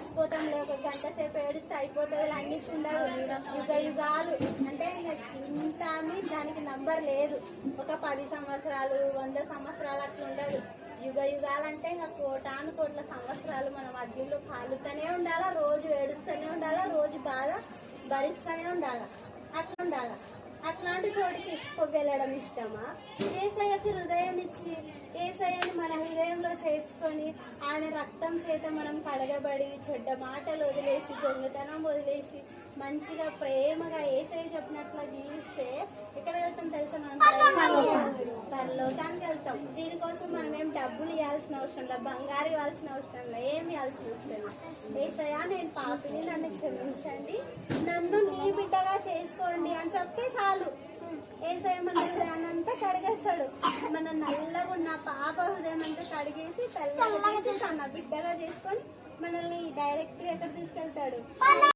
చచ్చిపోతాంలే, ఒక గంట సేపు ఏడిస్తే అయిపోతుంది అన్నికి ఉండదు. యుగ యుగాలు అంటే ఇంత అని దానికి నంబర్ లేదు. ఒక 10 సంవత్సరాలు 100 సంవత్సరాలు అట్లా ఉండదు. యుగ యుగాలంటే ఇంకా కోటాను కోట్ల సంవత్సరాలు మనం అగ్నిలో కాలుతూనే ఉండాలా, రోజు ఏడుస్తూనే ఉండాలా, రోజు బాధ భరిస్తూనే ఉండాలా, అట్లా ఉండాలా. అట్లాంటి చోటికి వెళ్ళడం ఇష్టమా? ఏసయ్యకి హృదయం ఇచ్చి ఏసయ్యని మన హృదయంలో చేర్చుకొని ఆయన రక్తం చేత మనం కడగబడి చెడ్డ మాటలు వదిలేసి దొంగతనం వదిలేసి మంచిగా ప్రేమగా ఏసయ్య చెప్పినట్లా జీవిస్తే ఎక్కడ వెళ్తాం తెలుసా? మనం పరలోకానికి వెళ్తాం. దీనికోసం మనం ఏం డబ్బులు ఇవ్వాల్సిన అవసరం లేదు, బంగారు ఇవ్వాల్సిన అవసరం లేదు, ఏమి ఇవ్వాల్సిన అవసరం లేదు. ఏసయ్య నేను పాపిని, నన్ను క్షమించండి, నన్ను నీ బిడ్డగా చేసుకోండి అని చెప్తే చాలు. ఏసయ్య మన హృదయాన్ని అంతా కడిగేస్తాడు. మన నల్లగా ఉన్న పాప హృదయం అంతా కడిగేసి తెల్లగా తీసి తన బిడ్డగా చేసుకొని మనల్ని డైరెక్ట్ గా ఎక్కడ తీసుకెళ్తాడు?